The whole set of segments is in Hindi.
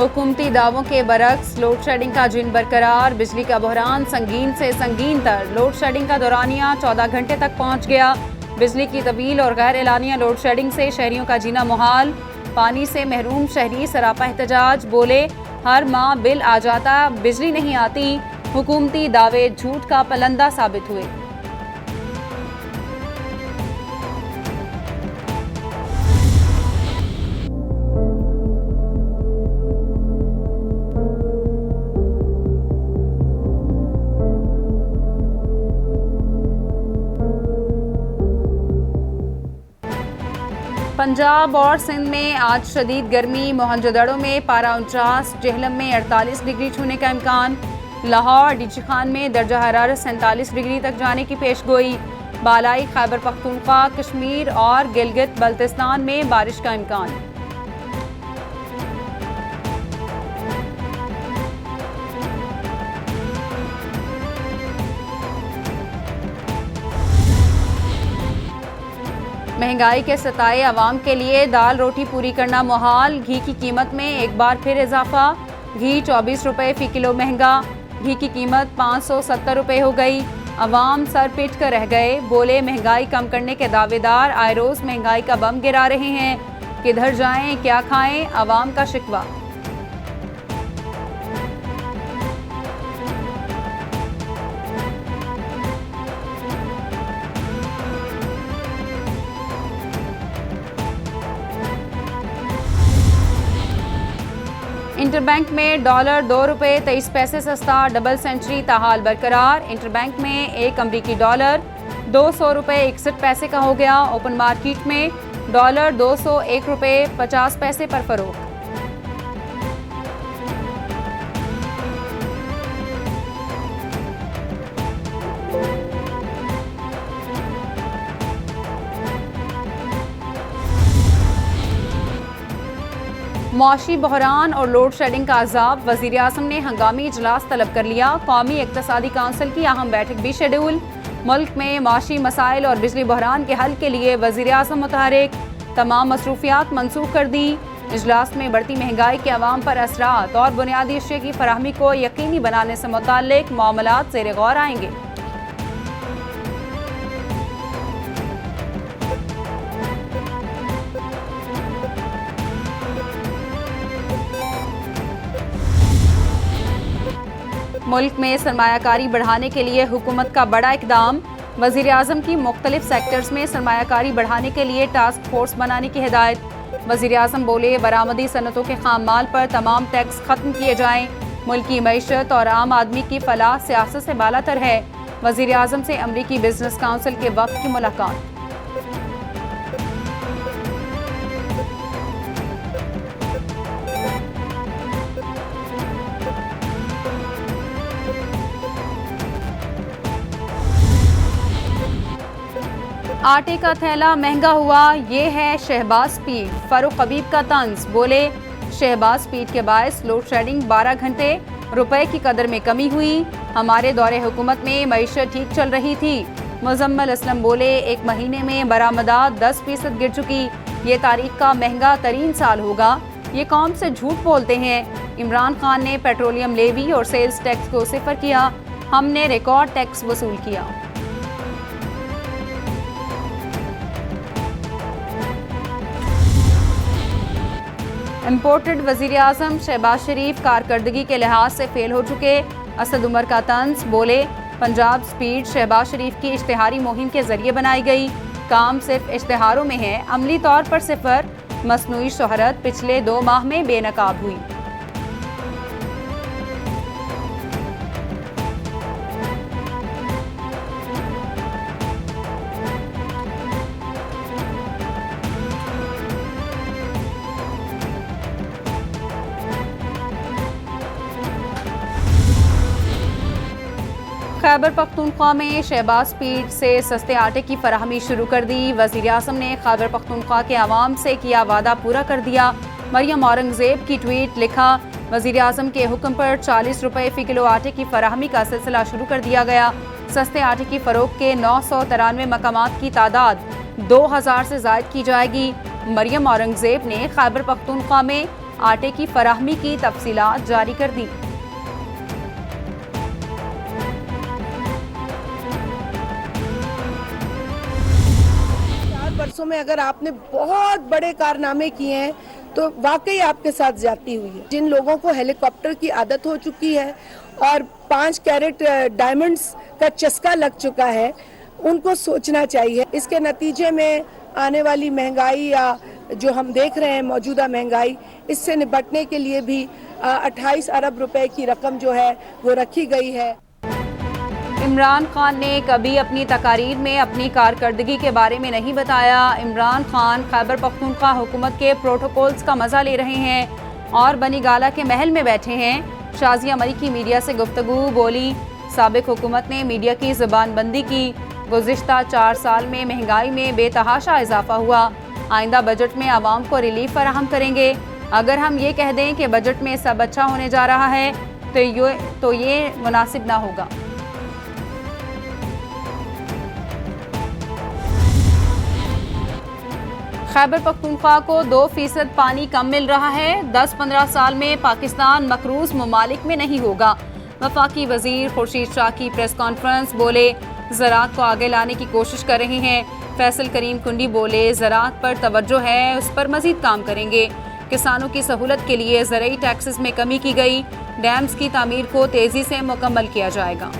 हुकूमती दावों के बरक्स लोड शेडिंग का जिन बरकरार, बिजली का बहरान संगीन से संगीन तर। लोड शेडिंग का दौरानिया 14 घंटे तक पहुंच गया। बिजली की तवील और गैर एलानिया लोड शेडिंग से शहरियों का जीना मुहाल। पानी से महरूम शहरी सरापा एहतजाज, बोले हर माह बिल आ जाता, बिजली नहीं आती। हुकूमती दावे झूठ का पलंदा साबित हुए। पंजाब और सिंध में आज शदीद गर्मी। मोहनजोदड़ो में पारा 49, जेहलम में 48 डिग्री छूने का इम्कान। लाहौर डीची खान में दर्जा हरारत 47 डिग्री तक जाने की पेशगोई। बालाई खैबर पख्तूनख्वा, कश्मीर और गिलगित बल्तिस्तान में बारिश का इम्कान। महंगाई के सताए आवाम के लिए दाल रोटी पूरी करना मुहाल। घी की कीमत में एक बार फिर इजाफा। घी 24 रुपये फ़ी किलो महंगा। घी की कीमत 570 रुपये हो गई। अवाम सर पीट कर रह गए, बोले महंगाई कम करने के दावेदार आए रोज़ महंगाई का बम गिरा रहे हैं। किधर जाएं क्या खाएं, अवाम का शिकवा। इंटरबैंक में डॉलर 2 रुपये 23 पैसे सस्ता। डबल सेंचुरी ताहाल बरकरार। इंटरबैंक में एक अमरीकी डॉलर 200 रुपये 61 पैसे का हो गया। ओपन मार्केट में डॉलर 201 रुपये 50 पैसे पर फरोख्त। मौशी बहरान और लोड शेडिंग का अजाब, वज़ीर आज़म ने हंगामी इजलास तलब कर लिया। कौमी इक़्तिसादी काउंसिल की अहम बैठक भी शेड्यूल। मुल्क में मौशी मसाइल और बिजली बहरान के हल के लिए वज़ीर आज़म मुतहरिक। तमाम मसरूफियात मनसूख कर दी। इजलास में बढ़ती महंगाई के अवाम पर असरात और बुनियादी अशिया की फराहमी को यकीनी बनाने से मुताल्लिक मामलात ज़ेर गौर आएंगे। मुल्क में सरमायाकारी बढ़ाने के लिए हुकूमत का बड़ा इकदाम। वज़ीर आज़म की मुख्तलिफ सेक्टर्स में सरमायाकारी बढ़ाने के लिए टास्क फोर्स बनाने की हिदायत। वज़ीर आज़म बोले बरामदी सनतों के खाम माल पर तमाम टैक्स खत्म किए जाएं। मुल्क की मईशत और आम आदमी की फलाह सियासत से बालातर है। वज़ीर आज़म से अमरीकी बिजनेस काउंसिल के वक्त की मुलाकात। आटे का थैला महंगा हुआ, ये है शहबाज स्पीड। फारूक हबीब का तंज, बोले शहबाज स्पीड के बायस लोड शेडिंग 12 घंटे, रुपए की कदर में कमी हुई। हमारे दौरे हुकूमत में मईशत ठीक चल रही थी। मुजम्मल असलम बोले एक महीने में बरामदात 10% गिर चुकी। ये तारीख का महंगा तरीन साल होगा। ये कौम से झूठ बोलते हैं। इमरान खान ने पेट्रोलियम लेवी और सेल्स टैक्स को सिफर किया। हमने रिकॉर्ड टैक्स वसूल किया। इम्पोर्टेड वज़ीर आज़म शहबाज शरीफ कारकर्दगी के लिहाज से फेल हो चुके। असद उमर का तंज, बोले पंजाब स्पीड शहबाज शरीफ की इश्तिहारी मुहिम के जरिए बनाई गई। काम सिर्फ इश्तिहारों में है, अमली तौर पर सिफर। मसनूई शोहरत पिछले 2 माह में बेनकाब हुई। खैबर पख्तूनख्वा में शहबाज स्पीड से सस्ते आटे की फराहमी शुरू कर दी। वज़ीर आज़म ने खैबर पख्तूनख्वा के अवाम से किया वादा पूरा कर दिया। मरियम औरंगज़ेब की ट्वीट, लिखा वज़ीर आज़म के हुक्म पर 40 रुपये फ़ी किलो आटे की फराहमी का सिलसिला शुरू कर दिया गया। सस्ते आटे की फ़रोख्त के 993 मकामात की तादाद 2000 से ज़ायद की जाएगी। मरियम औरंगज़ेब ने खैबर पख्तूनख्वा में आटे की फराहमी की तफसीलात जारी कर दी। 4 वर्षों में अगर आपने बहुत बड़े कारनामे किए हैं तो वाकई आपके साथ ज्यादती हुई है। जिन लोगों को हेलीकॉप्टर की आदत हो चुकी है और 5 कैरेट डायमंड्स का चस्का लग चुका है, उनको सोचना चाहिए। इसके नतीजे में आने वाली महंगाई या जो हम देख रहे हैं मौजूदा महंगाई, इससे निपटने के लिए भी 28 अरब रुपए की रकम जो है वो रखी गई है। इमरान खान ने कभी अपनी तकारीर में अपनी कारकर्दगी के बारे में नहीं बताया। इमरान खान खैबर पख्तूनख्वा हुकूमत के प्रोटोकॉल्स का मजा ले रहे हैं और बनी गाला के महल में बैठे हैं। शाजिया मलिक मीडिया से गुफ्तगू बोली, साबिक हुकूमत ने मीडिया की ज़बानबंदी की। गुज़िश्ता 4 साल में महंगाई में बेतहाशा इजाफा हुआ। आइंदा बजट में आवाम को रिलीफ फराहम करेंगे। अगर हम ये कह दें कि बजट में सब अच्छा होने जा रहा है तो ये मुनासिब ना होगा। खैबर पख्तूनख्वा को 2% पानी कम मिल रहा है। 10-15 साल में पाकिस्तान मकरूज ममालिक में नहीं होगा। वफाकी वजीर खुर्शीद शाह की प्रेस कॉन्फ्रेंस, बोले ज़राअत को आगे लाने की कोशिश कर रहे हैं। फैसल करीम कुंडी बोले ज़राअत पर तवज्जो है, उस पर मजीद काम करेंगे। किसानों की सहूलत के लिए ज़रई टैक्सेस में कमी की गई। डैम्स की तामीर को तेज़ी से मुकम्मल किया जाएगा।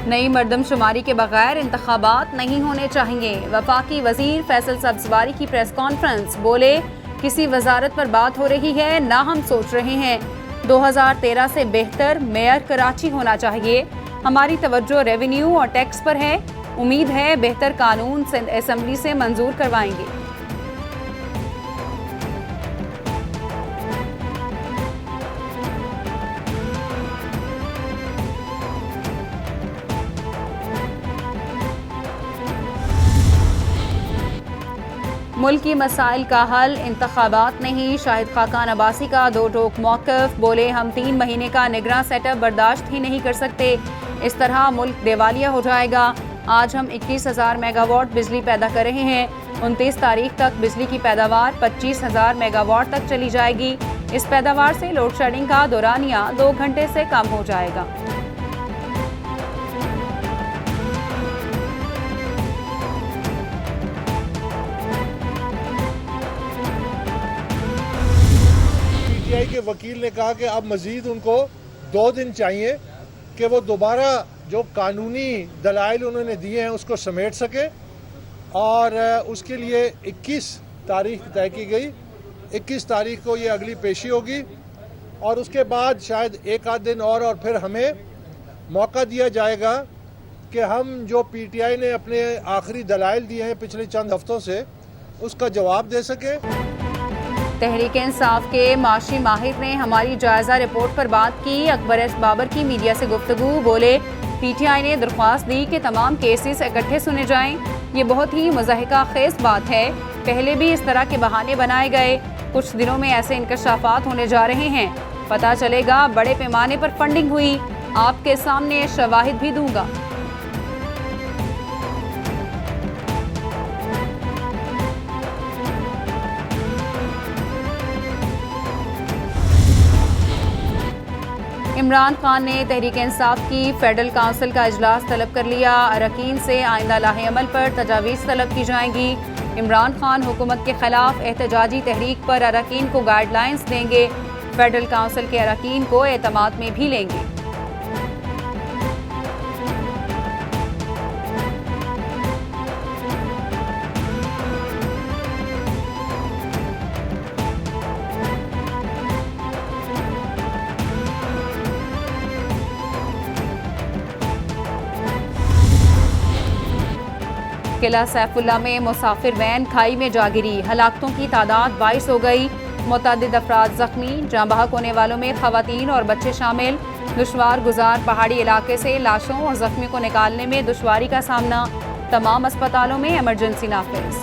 नई मरदमशुमारी के बगैर इंतखाबात नहीं होने चाहिए। वफाकी वजीर फैसल सब्जवारी की प्रेस कॉन्फ्रेंस, बोले किसी वजारत पर बात हो रही है ना हम सोच रहे हैं। 2013 से बेहतर मेयर कराची होना चाहिए। हमारी तवज्जो रेवेन्यू और टैक्स पर है। उम्मीद है बेहतर कानून असेंबली से मंजूर करवाएंगे। मुल्की मसाइल का हल इंतखाबात नहीं। शाहिद खाकान अब्बासी का 2 टोक मौक़िफ़, बोले हम 3 महीने का निगरां सेटअप बर्दाश्त ही नहीं कर सकते। इस तरह मुल्क दिवालिया हो जाएगा। आज हम 21,000 मेगावाट बिजली पैदा कर रहे हैं। 29 तारीख तक बिजली की पैदावार 25,000 मेगावाट तक चली जाएगी। इस पैदावार से लोड शेडिंग का दौरानिया 2 घंटे से कम हो जाएगा। पीटीआई के वकील ने कहा कि अब मजीद उनको 2 दिन चाहिए कि वो दोबारा जो कानूनी दलाइल उन्होंने दिए हैं उसको समेट सके, और उसके लिए 21 तारीख तय की गई। 21 तारीख को ये अगली पेशी होगी और उसके बाद शायद 1 आध दिन और फिर हमें मौका दिया जाएगा कि हम जो पीटीआई ने अपने आखिरी दलाइल दिए हैं पिछले चंद हफ्तों से उसका जवाब दे सके। तहरीक इंसाफ के माशी माहिर ने हमारी जायजा रिपोर्ट पर बात की। अकबर एस बाबर की मीडिया से गुफ्तगू, बोले पीटीआई ने दरख्वास्त दी कि तमाम केसेस इकट्ठे सुने जाएं। ये बहुत ही मुज़ाहिका खेज बात है। पहले भी इस तरह के बहाने बनाए गए। कुछ दिनों में ऐसे इंकशाफात होने जा रहे हैं। पता चलेगा बड़े पैमाने पर फंडिंग हुई। आपके सामने शवाहिद भी दूंगा। इमरान खान ने तहरीक इंसाफ की फेडरल काउंसिल का इजलास तलब कर लिया। अरकान से आइंदा लाहे अमल पर तजावीज़ तलब की जाएंगी। इमरान खान हुकूमत के खिलाफ एहतजाजी तहरीक पर अरकान को गाइडलाइंस देंगे। फेडरल काउंसिल के अरकान को एतमाद में भी लेंगे। किला सैफुल्ला में मुसाफिर वैन खाई में जा गिरी। हलाकतों की तादाद 22 हो गई। मुतअद्दिद अफराद जख्मी। जाँ बहक होने वालों में खवातीन और बच्चे शामिल। दुश्वार गुजार पहाड़ी इलाके से लाशों और जख्मियों को निकालने में दुश्वारी का सामना। तमाम अस्पतालों में इमरजेंसी नाफिज।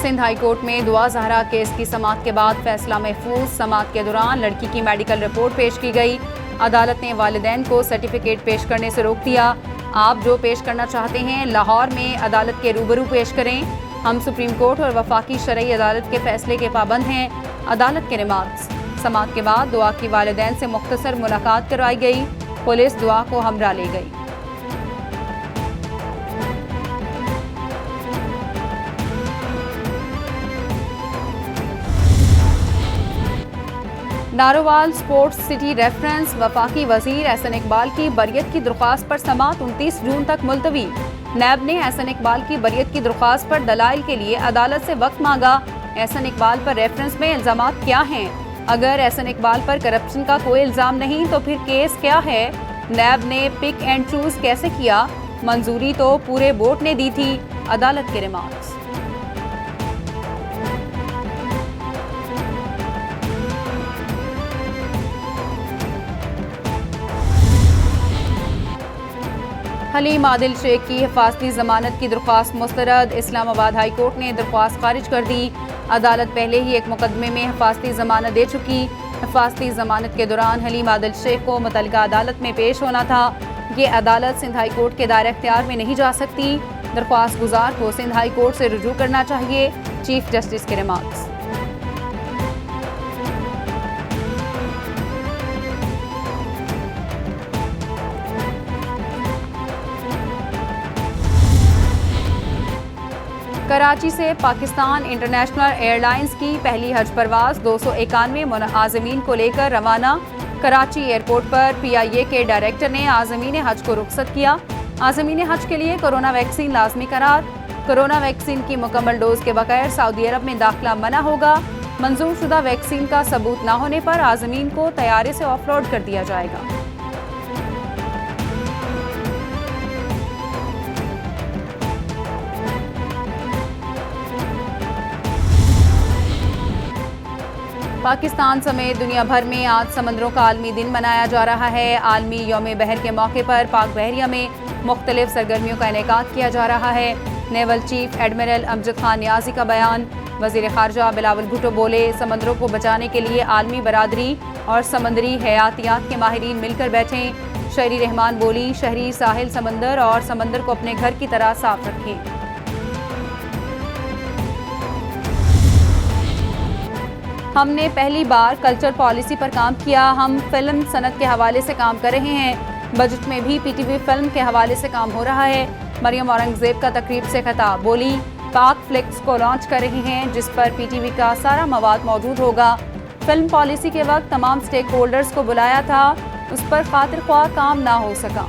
सिंध हाई कोर्ट में दुआ ज़हरा केस की समाअत के बाद फैसला महफूज। समाअत के दौरान लड़की की मेडिकल रिपोर्ट पेश की गई। अदालत ने वालिदैन को सर्टिफिकेट पेश करने से रोक दिया। आप जो पेश करना चाहते हैं लाहौर में अदालत के रूबरू पेश करें। हम सुप्रीम कोर्ट और वफाकी शरई अदालत के फैसले के पाबंद हैं। अदालत के रिमार्क्स। समाअत के बाद दुआ की वालिदैन से मुख्तसर मुलाकात करवाई गई। पुलिस दुआ को हमरा ले गई। Narowal sports city reference. वफाकी वजीर एहसन इकबाल की बरियत की दरख्वास्त पर समाअत 29 जून तक मुलतवी। नैब ने एहसन इकबाल की बरियत की दरख्वास्त पर दलाइल के लिए अदालत से वक्त मांगा। एहसन इकबाल पर रेफरेंस में इल्जामात क्या हैं? अगर एहसन इकबाल पर करप्शन का कोई इल्जाम नहीं तो फिर केस क्या है? नैब ने पिक एंड चूज कैसे किया? मंजूरी तो पूरे बोर्ड ने दी थी। अदालत के रिमार्क्स। हलीम आदिल शेख की हिफाजती जमानत की दरख्वास्त मुस्तरद। इस्लामाबाद हाई कोर्ट ने दरख्वास्त खारिज कर दी। अदालत पहले ही एक मुकदमे में हिफाजती जमानत दे चुकी। हिफाजती जमानत के दौरान हलीम आदिल शेख को मुतल्लिका अदालत में पेश होना था। ये अदालत सिंध हाई कोर्ट के दायरे इख्तियार में नहीं जा सकती। दरख्वास्त गुजार को सिंध हाई कोर्ट से रुजू करना चाहिए। चीफ जस्टिस के रिमार्क्स। कराची से पाकिस्तान इंटरनेशनल एयरलाइंस की पहली हज परवाज 291 आज़मीन को लेकर रवाना। कराची एयरपोर्ट पर PIA के डायरेक्टर ने आज़मीन हज को रुखसत किया। आज़मीन हज के लिए कोरोना वैक्सीन लाजमी करार। कोरोना वैक्सीन की मुकम्मल डोज के बगैर सऊदी अरब में दाखिला मना होगा। मंजूर शुदा वैक्सीन का सबूत न होने पर आज़मीन को तैयारे से ऑफलोड कर दिया जाएगा। पाकिस्तान समेत दुनिया भर में आज समंदरों का आलमी दिन मनाया जा रहा है। आलमी यौम बहर के मौके पर पाक बहरिया में मुख्तलिफ सरगर्मियों का इनेकाद किया जा रहा है। Naval chief admiral Amjad Khan Niazi का बयान। वजीर खारजा बिलावल भुट्टो बोले, समंदरों को बचाने के लिए आलमी बरादरी और समंदरी हयातियात के माहिरीन मिलकर बैठें। शहरी रहमान बोली, शहरी साहिल समंदर और समंदर को अपने घर की तरह साफ रखें। हमने पहली बार कल्चर पॉलिसी पर काम किया। हम फिल्म सनत के हवाले से काम कर रहे हैं। बजट में भी PTV फिल्म के हवाले से काम हो रहा है। मरियम औरंगजेब का तकरीब से खिताब। बोली, पाक फ्लिक्स को लॉन्च कर रहे हैं जिस पर PTV का सारा मवाद मौजूद होगा। फिल्म पॉलिसी के वक्त तमाम स्टेक होल्डर्स को बुलाया था, उस पर खातिर ख्वाह काम ना हो सका।